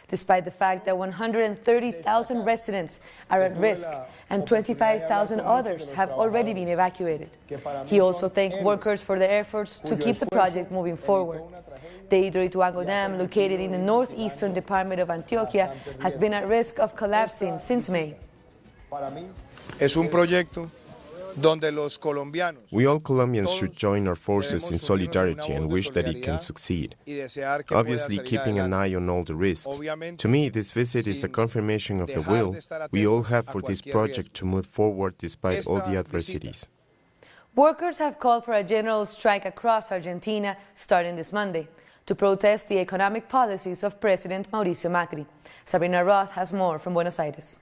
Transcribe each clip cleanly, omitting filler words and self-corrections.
despite the fact that 130,000 residents are at risk and 25,000 others have already been evacuated. He also thanked workers for their efforts to keep the project moving forward. The Hidroituango Dam, located in the northeastern department of Antioquia, has been at risk of collapsing since May. Es un proyecto donde los colombianos, we all Colombians should join our forces in solidarity and wish that it can succeed. Obviously, keeping an eye on all the risks. To me, this visit is a confirmation of the will we all have for this project to move forward despite all the adversities. Workers have called for a general strike across Argentina starting this Monday to protest the economic policies of President Mauricio Macri. Sabrina Roth has more from Buenos Aires.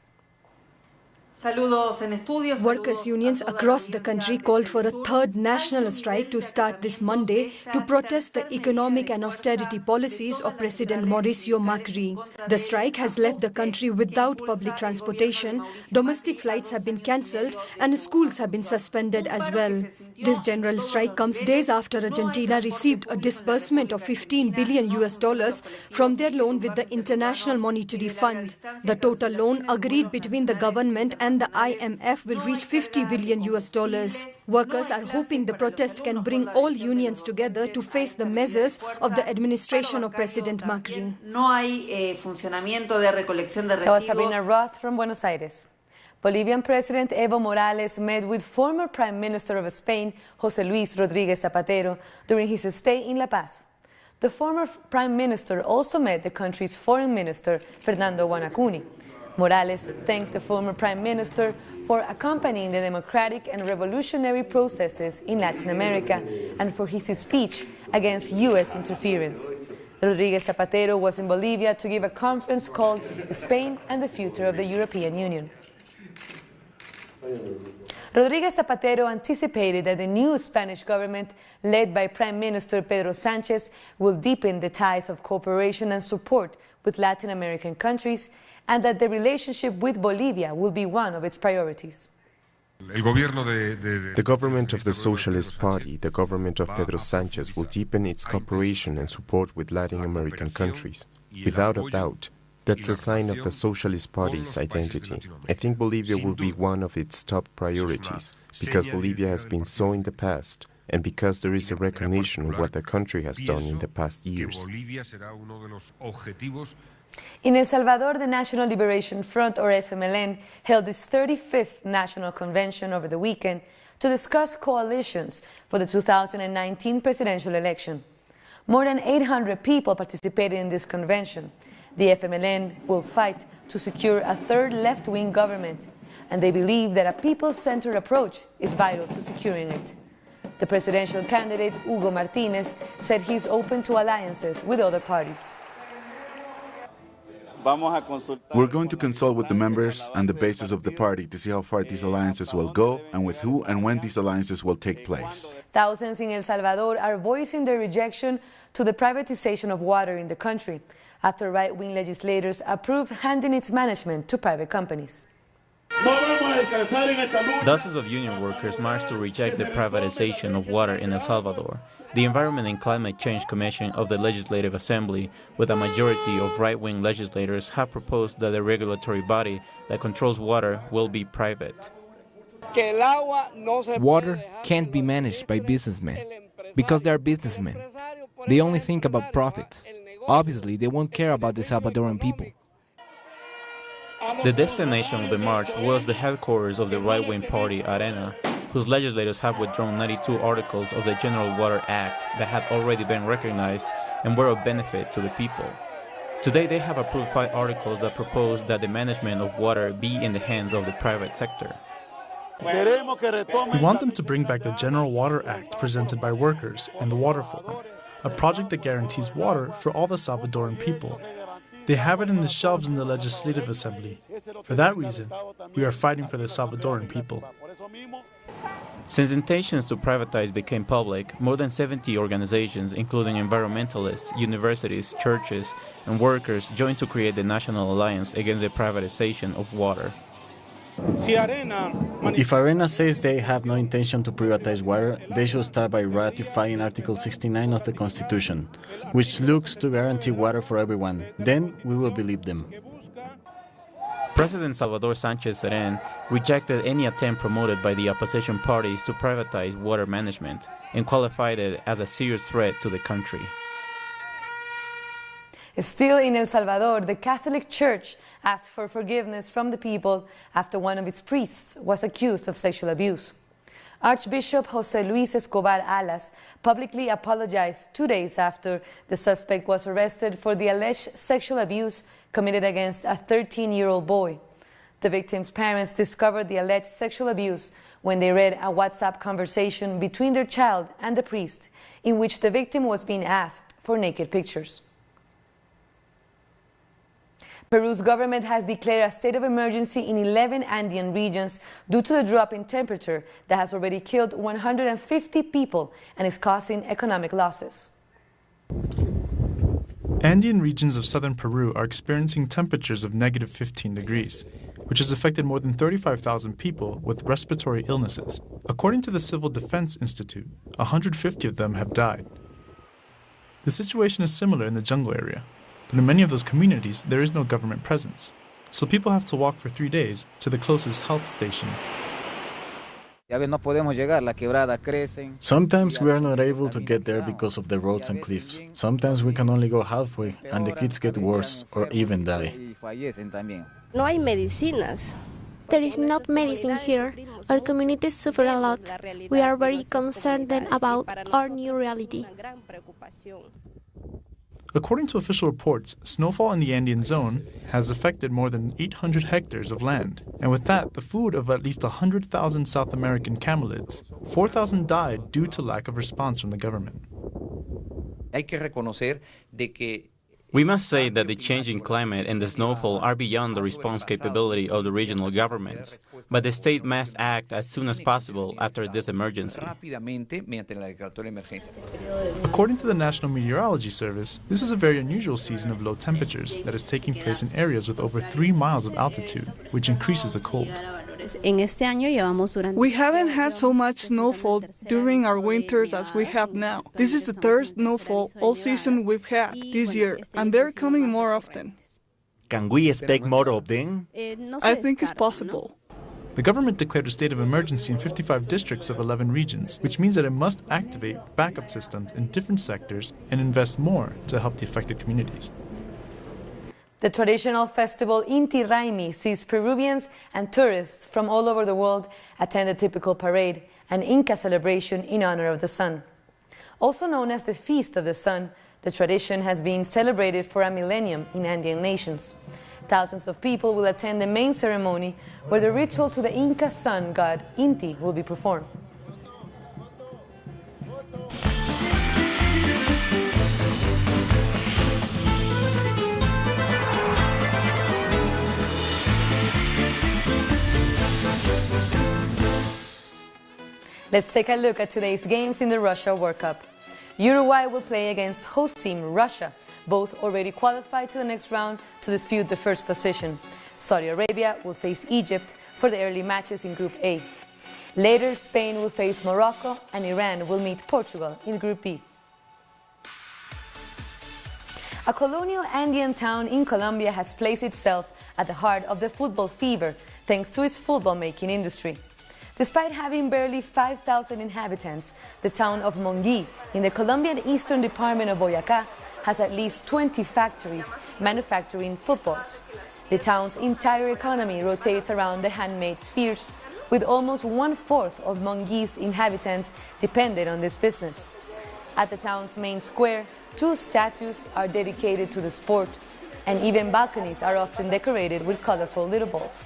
Workers' unions across the country called for a third national strike to start this Monday to protest the economic and austerity policies of President Mauricio Macri. The strike has left the country without public transportation, domestic flights have been cancelled, and schools have been suspended as well. This general strike comes days after Argentina received a disbursement of $15 billion from their loan with the International Monetary Fund. The total loan agreed between the government and the IMF will reach $50 billion. Workers are hoping the protest can bring all unions together to face the measures of the administration of President Macri. That was Sabrina Roth from Buenos Aires. Bolivian President Evo Morales met with former Prime Minister of Spain, José Luis Rodríguez Zapatero, during his stay in La Paz. The former Prime Minister also met the country's Foreign Minister, Fernando Guanacuni. Morales thanked the former Prime Minister for accompanying the democratic and revolutionary processes in Latin America and for his speech against U.S. interference. Rodríguez Zapatero was in Bolivia to give a conference called Spain and the Future of the European Union. Rodríguez Zapatero anticipated that the new Spanish government, led by Prime Minister Pedro Sánchez, will deepen the ties of cooperation and support with Latin American countries, and that the relationship with Bolivia will be one of its priorities. The government of the Socialist Party, the government of Pedro Sánchez, will deepen its cooperation and support with Latin American countries. Without a doubt, that's a sign of the Socialist Party's identity. I think Bolivia will be one of its top priorities, because Bolivia has been so in the past, and because there is a recognition of what the country has done in the past years. In El Salvador, the National Liberation Front, or FMLN, held its 35th National Convention over the weekend to discuss coalitions for the 2019 presidential election. More than 800 people participated in this convention. The FMLN will fight to secure a third left-wing government, and they believe that a people-centered approach is vital to securing it. The presidential candidate, Hugo Martinez, said he's open to alliances with other parties. We're going to consult with the members and the basis of the party to see how far these alliances will go and with who and when these alliances will take place. Thousands in El Salvador are voicing their rejection to the privatization of water in the country after right-wing legislators approve handing its management to private companies. Dozens of union workers marched to reject the privatization of water in El Salvador. The Environment and Climate Change Commission of the Legislative Assembly, with a majority of right-wing legislators, have proposed that the regulatory body that controls water will be private. Water can't be managed by businessmen, because they are businessmen. They only think about profits. Obviously, they won't care about the Salvadoran people. The destination of the march was the headquarters of the right-wing party, Arena, whose legislators have withdrawn 92 articles of the General Water Act that had already been recognized and were of benefit to the people. Today, they have approved 5 articles that propose that the management of water be in the hands of the private sector. We want them to bring back the General Water Act presented by workers in the Water Forum, a project that guarantees water for all the Salvadoran people. They have it in the shelves in the Legislative Assembly. For that reason, we are fighting for the Salvadoran people. Since intentions to privatize became public, more than 70 organizations, including environmentalists, universities, churches, and workers, joined to create the National Alliance Against the Privatization of Water. If Arena says they have no intention to privatize water, they should start by ratifying Article 69 of the Constitution, which looks to guarantee water for everyone. Then we will believe them. President Salvador Sánchez Serén rejected any attempt promoted by the opposition parties to privatize water management and qualified it as a serious threat to the country. Still in El Salvador, the Catholic Church asked for forgiveness from the people after one of its priests was accused of sexual abuse. Archbishop José Luis Escobar Alas publicly apologized 2 days after the suspect was arrested for the alleged sexual abuse committed against a 13-year-old boy. The victim's parents discovered the alleged sexual abuse when they read a WhatsApp conversation between their child and the priest, in which the victim was being asked for naked pictures. Peru's government has declared a state of emergency in 11 Andean regions due to the drop in temperature that has already killed 150 people and is causing economic losses. Andean regions of southern Peru are experiencing temperatures of negative 15 degrees, which has affected more than 35,000 people with respiratory illnesses. According to the Civil Defense Institute, 150 of them have died. The situation is similar in the jungle area, but in many of those communities there is no government presence, so people have to walk for 3 days to the closest health station. Sometimes we are not able to get there because of the roads and cliffs. Sometimes we can only go halfway and the kids get worse or even die. There is not medicine here. Our communities suffer a lot. We are very concerned about our new reality. According to official reports, snowfall in the Andean zone has affected more than 800 hectares of land, and with that, the food of at least 100,000 South American camelids. 4,000 died due to lack of response from the government. We must say that the changing climate and the snowfall are beyond the response capability of the regional governments, but the state must act as soon as possible after this emergency. According to the National Meteorology Service, this is a very unusual season of low temperatures that is taking place in areas with over 3 miles of altitude, which increases the cold. We haven't had so much snowfall during our winters as we have now. This is the third snowfall all season we've had this year, and they're coming more often. Can we expect more of them? I think it's possible. The government declared a state of emergency in 55 districts of 11 regions, which means that it must activate backup systems in different sectors and invest more to help the affected communities. The traditional festival Inti Raymi sees Peruvians and tourists from all over the world attend a typical parade, an Inca celebration in honor of the sun. Also known as the Feast of the Sun, the tradition has been celebrated for a millennium in Andean nations. Thousands of people will attend the main ceremony where the ritual to the Inca sun god Inti will be performed. Let's take a look at today's games in the Russia World Cup. Uruguay will play against host team Russia, both already qualified to the next round to dispute the first position. Saudi Arabia will face Egypt for the early matches in Group A. Later, Spain will face Morocco and Iran will meet Portugal in Group B. A colonial Andean town in Colombia has placed itself at the heart of the football fever thanks to its football-making industry. Despite having barely 5,000 inhabitants, the town of Monguí in the Colombian eastern department of Boyacá has at least 20 factories manufacturing footballs. The town's entire economy rotates around the handmade spheres, with almost 1/4 of Monguí's inhabitants dependent on this business. At the town's main square, 2 statues are dedicated to the sport, and even balconies are often decorated with colorful little balls.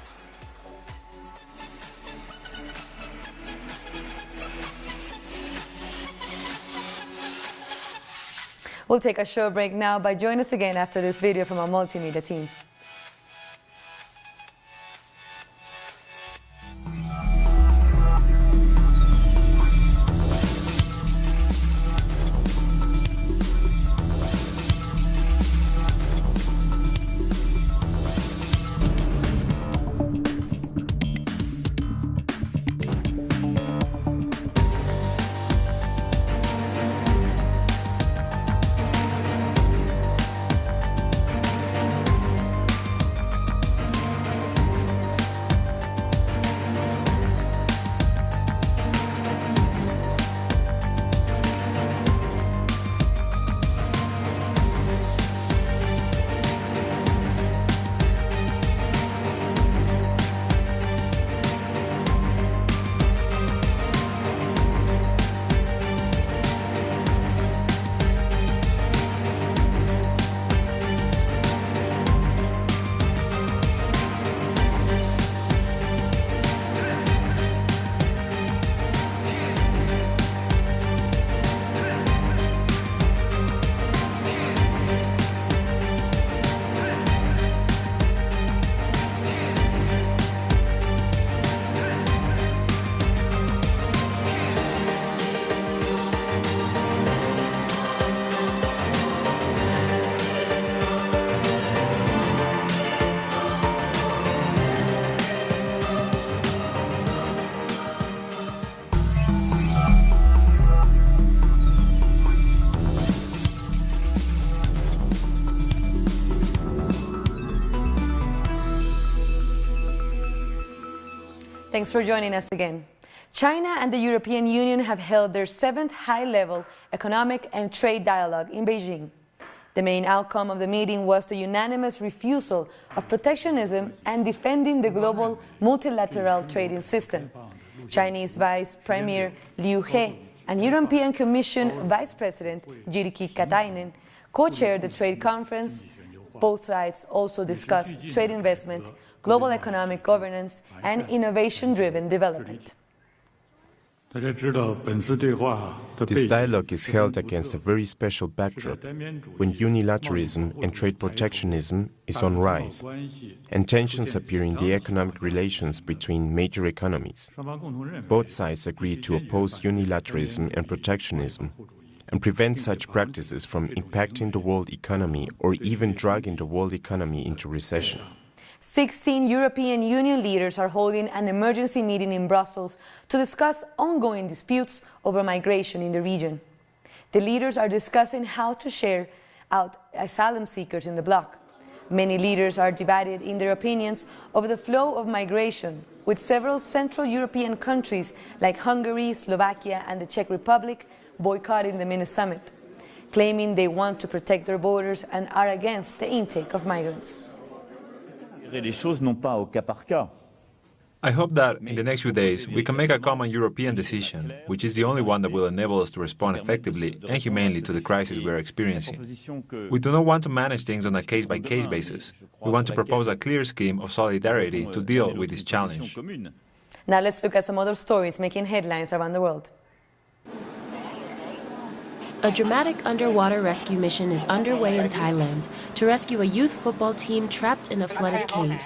We'll take a short break now, but join us again after this video from our multimedia team. Thanks for joining us again. China and the European Union have held their 7th high-level economic and trade dialogue in Beijing. The main outcome of the meeting was the unanimous refusal of protectionism and defending the global multilateral trading system. Chinese Vice Premier Liu He and European Commission Vice President Jyrki Katainen co-chaired the trade conference. Both sides also discussed trade investment, global economic governance, and innovation-driven development. This dialogue is held against a very special backdrop, when unilateralism and trade protectionism is on rise, and tensions appear in the economic relations between major economies. Both sides agreed to oppose unilateralism and protectionism, and prevent such practices from impacting the world economy or even dragging the world economy into recession. 16 European Union leaders are holding an emergency meeting in Brussels to discuss ongoing disputes over migration in the region. The leaders are discussing how to share out asylum seekers in the bloc. Many leaders are divided in their opinions over the flow of migration, with several Central European countries like Hungary, Slovakia, and the Czech Republic boycotting the mini summit, claiming they want to protect their borders and are against the intake of migrants. I hope that in the next few days we can make a common European decision, which is the only one that will enable us to respond effectively and humanely to the crisis we are experiencing. We do not want to manage things on a case-by-case basis. We want to propose a clear scheme of solidarity to deal with this challenge. Now let's look at some other stories making headlines around the world. A dramatic underwater rescue mission is underway in Thailand to rescue a youth football team trapped in a flooded cave.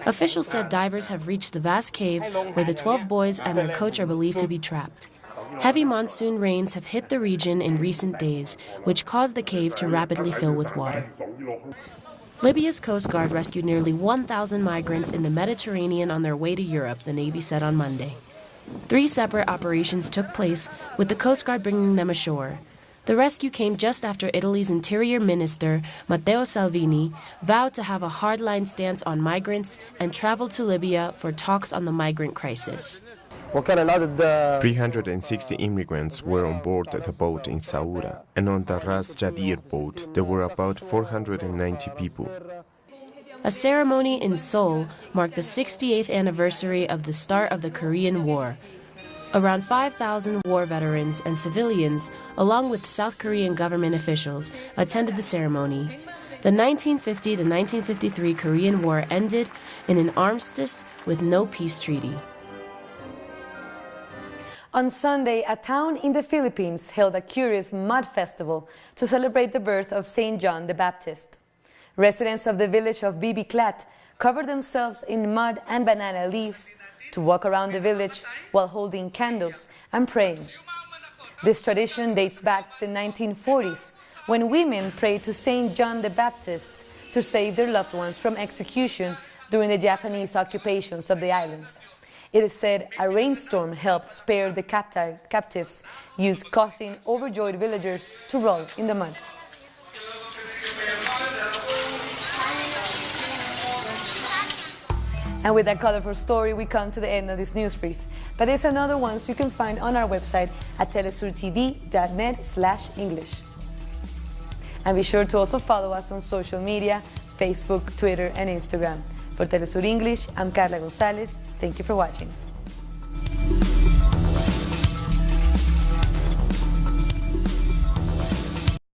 Officials said divers have reached the vast cave where the 12 boys and their coach are believed to be trapped. Heavy monsoon rains have hit the region in recent days, which caused the cave to rapidly fill with water. Libya's Coast Guard rescued nearly 1,000 migrants in the Mediterranean on their way to Europe, the Navy said on Monday. 3 separate operations took place, with the Coast Guard bringing them ashore. The rescue came just after Italy's Interior Minister, Matteo Salvini, vowed to have a hardline stance on migrants and traveled to Libya for talks on the migrant crisis. 360 immigrants were on board the boat in Saura, and on the Ras Jadir boat there were about 490 people. A ceremony in Seoul marked the 68th anniversary of the start of the Korean War. Around 5,000 war veterans and civilians, along with South Korean government officials, attended the ceremony. The 1950 to 1953 Korean War ended in an armistice with no peace treaty. On Sunday, a town in the Philippines held a curious mud festival to celebrate the birth of Saint John the Baptist. Residents of the village of Bibiclat covered themselves in mud and banana leaves to walk around the village while holding candles and praying. This tradition dates back to the 1940s, when women prayed to Saint John the Baptist to save their loved ones from execution during the Japanese occupations of the islands. It is said a rainstorm helped spare the captives, causing overjoyed villagers to roll in the mud. And with that colorful story, we come to the end of this news brief. But there's another one you can find on our website at telesurtv.net/English. And be sure to also follow us on social media, Facebook, Twitter, and Instagram. For Telesur English, I'm Carla Gonzalez. Thank you for watching.